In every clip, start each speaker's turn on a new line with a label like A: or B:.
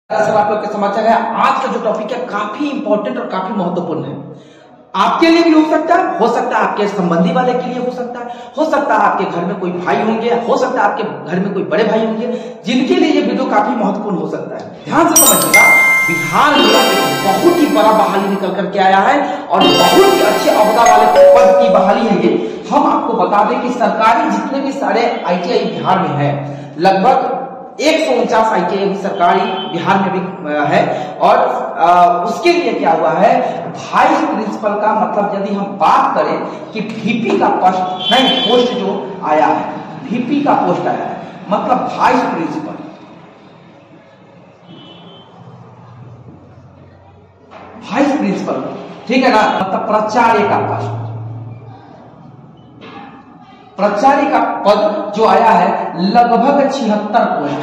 A: सब आप लोग के समाचार है। आज का जो टॉपिक है काफी इंपॉर्टेंट और काफी महत्वपूर्ण है। आपके लिए भी हो सकता है आपके संबंधी वाले के लिए हो सकता है आपके घर में कोई भाई होंगे, हो सकता है आपके घर में कोई बड़े भाई होंगे जिनके लिए ये वीडियो काफी महत्वपूर्ण हो सकता है। ध्यान से समझिएगा, बिहार में बहुत ही बड़ा बहाली निकल करके आया है और बहुत ही अच्छे अहदा वाले पद की बहाली है ये। हम आपको बता दें कि सरकारी जितने भी सारे ITI बिहार में है, लगभग 149 ITI भी सरकारी बिहार में भी है। और उसके लिए क्या हुआ है, वाइस प्रिंसिपल का मतलब यदि हम बात करें कि VP का पोस्ट जो आया है, VP का पोस्ट आया है, मतलब वाइस प्रिंसिपल, ठीक है ना, मतलब प्राचार्य का पोस्ट, प्राचार्य का पद जो आया है लगभग 76 पोस्ट।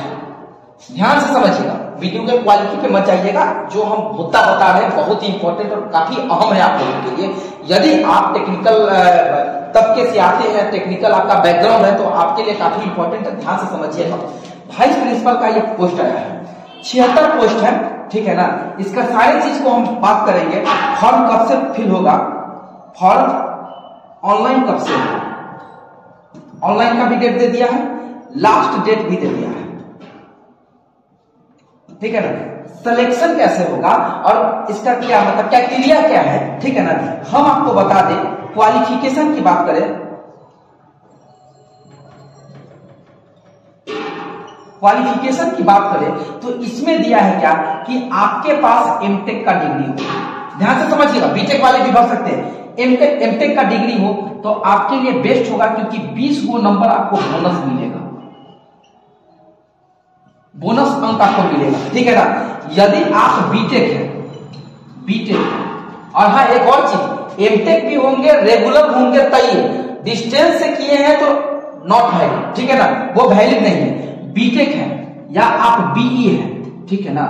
A: ध्यान से समझिएगा, वीडियो के क्वालिटी पे मत जाइएगा। जो हम मुद्दा बता रहे हैं बहुत ही इंपॉर्टेंट और काफी अहम है आप लोगों के लिए। यदि आप टेक्निकल तबके से आते हैं, टेक्निकल आपका बैकग्राउंड है, तो आपके लिए काफी इंपॉर्टेंट है। ध्यान से समझिएगा, वाइस प्रिंसिपल का ये पोस्ट आया है, 76 पोस्ट है, ठीक है ना। इसका सारी चीज को हम बात करेंगे। फॉर्म कब से फिल होगा, फॉर्म ऑनलाइन कब से होगा, ऑनलाइन का भी डेट दे दिया है, लास्ट डेट भी दे दिया है, ठीक है ना। सिलेक्शन कैसे होगा और इसका क्या मतलब क्राइटेरिया क्या है, ठीक है ना, हम आपको बता दें। क्वालिफिकेशन की बात करें, तो इसमें दिया है क्या कि आपके पास एमटेक का डिग्री हो। ध्यान से समझिएगा, बीटेक वाले भी भर सकते हैं। एमटेक का डिग्री हो तो आपके लिए बेस्ट होगा, क्योंकि 20 गो नंबर आपको बोनस मिलेगा, बोनस अंक आपको मिलेगा, ठीक है ना। यदि आप बीटेक है, और हाँ एक और चीज, एमटेक भी होंगे, रेगुलर होंगे, तय डिस्टेंस से किए हैं तो नॉट वैलिड, ठीक है ना, वो वैलिड नहीं है। बीटेक है या आप BE है, ठीक है ना,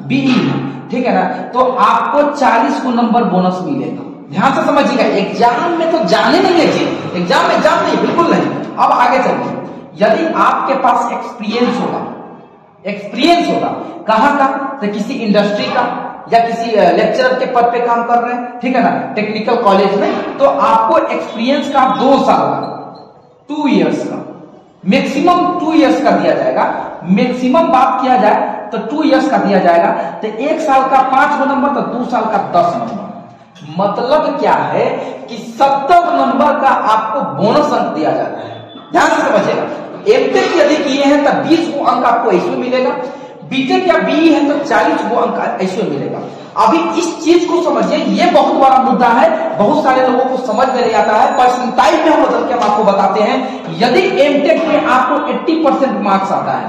A: BE है, ठीक है ना, तो आपको 40 को नंबर बोनस मिलेगा। ध्यान से समझिएगा, एग्जाम में तो जाने नहीं है जी, एग्जाम नहीं, बिल्कुल नहीं। अब आगे चलिए, यदि आपके पास एक्सपीरियंस होगा कहां का, तो किसी इंडस्ट्री का या किसी लेक्चरर के पद पे काम कर रहे हैं, ठीक है ना, टेक्निकल कॉलेज में, तो आपको एक्सपीरियंस का 2 साल का, 2 इयर्स का, मैक्सिमम 2 इयर्स का दिया जाएगा। मैक्सिमम बात किया जाए तो 2 इयर्स का दिया जाएगा। तो 1 साल का 5 नंबर, तो 2 साल का 10 नंबर। मतलब क्या है कि 70 नंबर का आपको बोनस अंक दिया जाता है। ध्यान से समझिएगा, एमटेक यदि किए हैं तो 20 को अंक आपको ऐसे मिलेगा, बीटेक या BE है तो 40 को अंक ऐसे मिलेगा। अभी इस चीज को समझिए, ये बहुत बड़ा मुद्दा है, बहुत सारे लोगों को समझ में नहीं आता है। परसेंटाइल में हम बदल के हम आपको बताते हैं। यदि एमटेक में आपको 80% मार्क्स आता है,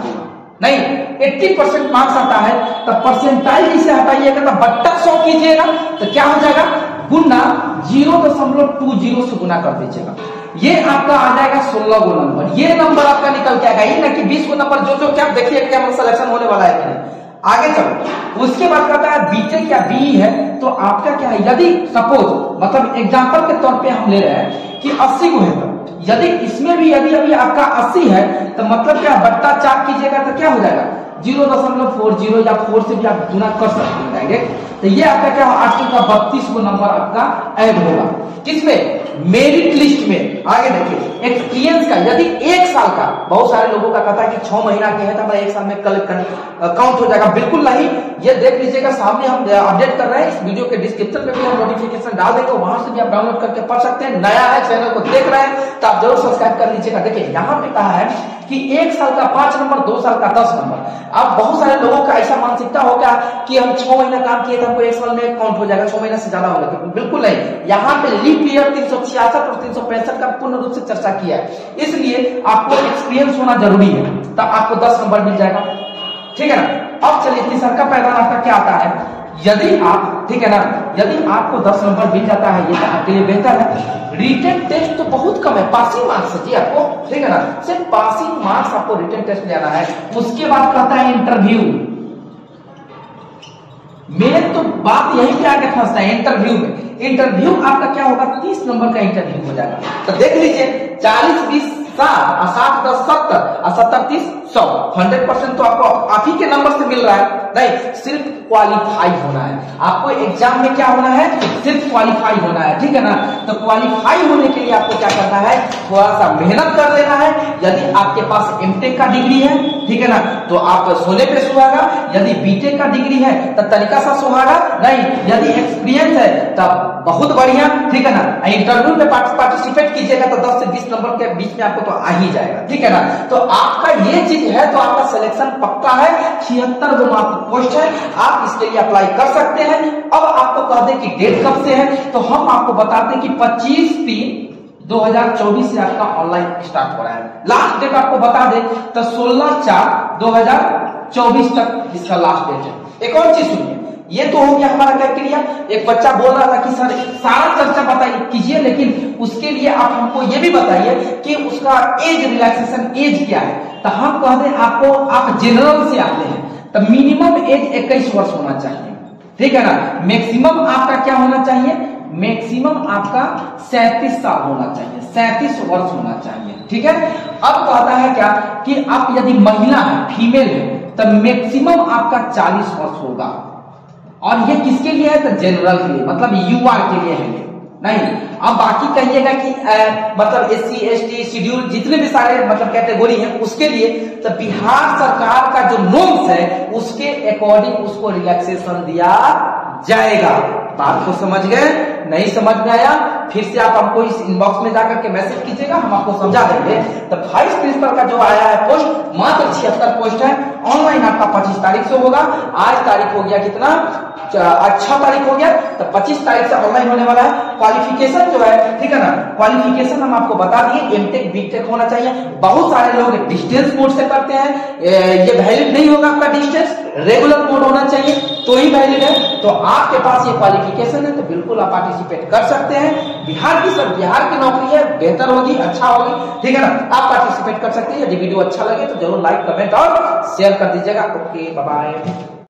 A: नहीं 80% मार्क्स आता है, तो परसेंटाइल इसे हटाइएगा, तो बट्टा 100 कीजिएगा, तो क्या हो जाएगा, गुना 0.20 से गुना कर दीजिएगा, ये आपका आ जाएगा 16 गो नंबर। ये नंबर आपका निकल के आएगा, ये ना कि 20 गो नंबर जो क्या देखिए क्या सिलेक्शन होने वाला है कि नहीं। आगे चलो, उसके बाद कहता है बीटेक या BE है, तो आपका क्या है, यदि सपोज मतलब एग्जांपल के तौर पे हम ले रहे हैं कि 80 को है, तो यदि इसमें भी यदि अभी आपका 80 है, तो मतलब क्या बट्टा 4 कीजिएगा, तो क्या हो जाएगा 0.40 या 4 से भी आप गुना कर सकते हैं डायरेक्ट। तो ये आपका क्या 8 का 32 को नंबर आपका ऐड होगा, किसमें, मेरिट लिस्ट में। आगे देखिए, एक्सपीरियंस का यदि 1 साल का, बहुत सारे लोगों का कहता है कि 6 महीना के है तो हमारा 1 साल में काउंट हो जाएगा, बिल्कुल नहीं। ये देख लीजिएगा, सामने हम अपडेट कर रहे हैं, इस वीडियो के डिस्क्रिप्शन में भी हम नोटिफिकेशन डाल देंगे, वहां से भी आप डाउनलोड करके पढ़ सकते हैं। नया है, चैनल को देख रहे हैं तो आप जरूर सब्सक्राइब कर लीजिएगा। देखिए यहाँ पे कहा है कि 1 साल का 5 नंबर, 2 साल का 10 नंबर। अब बहुत सारे लोगों का ऐसा मानसिकता होगा कि हम 6 महीना काम किए तो हमको 1 साल में काउंट हो जाएगा, 6 महीना से ज्यादा होगा, बिल्कुल नहीं। यहाँ पे लीप ईयर 366 और 365 का पूर्ण रूप से चर्चा किया है, इसलिए आपको एक्सपीरियंस होना जरूरी है, तब आपको 10 नंबर मिल जाएगा, ठीक है ना। अब चलिए तीसरा का पैदान आपका क्या आता है, यदि आप, ठीक है ना, यदि आपको 10 नंबर मिल जाता है, ये तो आपके लिए बेहतर है। रिटन टेस्ट तो बहुत कम है, पासिंग मार्क्स जी आपको, ठीक है ना, सिर्फ पासिंग मार्क्स आपको रिटन टेस्ट लेना है। उसके बाद कहता है इंटरव्यू। मेन तो बात यहीं पे आके फंसता है, इंटरव्यू में। इंटरव्यू आपका क्या होगा, 30 नंबर का इंटरव्यू हो जाएगा। तो देख लीजिए 40, 20, 60 और 60 10 70 और 70 30 100, 100% तो आपको आप ही के नंबर से मिल रहा है। नहीं, सिर्फ क्वालिफाई होना है आपको। एग्जाम में क्या होना है? सिर्फ क्वालिफाई होना है, ठीक है ना। तो क्वालिफाई होने के लिए आपको क्या करना है? थोड़ा सा मेहनत कर लेना है। यदि आपके पास एमटेक का डिग्री है, ठीक है ना, तो आप सोने पे सुहागा। यदि बीटेक का डिग्री है तो तरीका सा सुहागा नहीं। यदि एक्सपीरियंस है तब बहुत बढ़िया, ठीक है ना। इंटरव्यू में पार्टिसिपेट कीजिएगा तो 10 से 20 नंबर के बीच में आपको तो आ ही जाएगा, ठीक है ना। तो आपका ये चीज है तो आपका सिलेक्शन पक्का है। 76 गो मात्र पोस्ट है, आप इसके लिए अप्लाई कर सकते हैं। अब आपको कह दें कि डेट कब से है, तो हम आपको बताते हैं कि 25/3/2024 से आपका ऑनलाइन स्टार्ट हो रहा है। लास्ट डेट आपको बता दें तो 16/4/2024 तक इसका लास्ट डेट है। एक और चीज सुनिए, ये तो हो गया हमारा क्राइटेरिया। एक बच्चा बोल रहा था कि सर सारा चर्चा बताइए कीजिए, लेकिन उसके लिए आप हमको ये भी बताइए कि उसका एज रिलैक्सेशन एज क्या है। तो हम कह दें आपको, आप जनरल से आते हैं तो मिनिमम एज 21 वर्ष होना चाहिए, ठीक है ना। मैक्सिमम आपका क्या होना चाहिए? मैक्सिमम आपका 37 साल होना चाहिए, 37 वर्ष होना चाहिए, ठीक है। अब कहता है क्या कि आप यदि महिला है, फीमेल है, तो मैक्सिमम आपका 40 वर्ष होगा। और ये किसके लिए है? तो जनरल के लिए, मतलब युवा के लिए है ये, नहीं। अब बाकी कहिएगा कि मतलब SC ST शेड्यूल जितने भी सारे मतलब कैटेगरी हैं उसके लिए, तो बिहार सरकार का जो नॉर्म्स है उसके अकॉर्डिंग उसको रिलैक्सेशन दिया जाएगा। बात को समझ गए? नहीं समझ में आया फिर से आप हमको इस इनबॉक्स में जाकर के मैसेज कीजिएगा, हम आपको समझा देंगे। तो वाइस प्रिंसिपल का जो आया है पोस्ट मात्र 76 पोस्ट है। ऑनलाइन आपका 25 तारीख से होगा। आज तारीख हो गया कितना? आज 6 तारीख हो गया, तो 25 तारीख से ऑनलाइन होने वाला है। क्वालिफिकेशन जो है, ठीक है ना, क्वालिफिकेशन हम आपको बता दिए, एमटेक बीटेक होना चाहिए। बहुत सारे लोग डिस्टेंस मोड से करते हैं, ये वैलिड नहीं होगा आपका डिस्टेंस, रेगुलर मोड होना चाहिए तो ही वैलिड है। तो आपके पास ये क्वालिफिकेशन है तो बिल्कुल आप पार्टिसिपेट कर सकते हैं। बिहार की नौकरी है, बेहतर होगी, अच्छा होगी, ठीक है ना। आप पार्टिसिपेट कर सकते हैं। यदि वीडियो अच्छा लगे तो जरूर लाइक कमेंट और शेयर कर दीजिएगा। Okay, bye bye.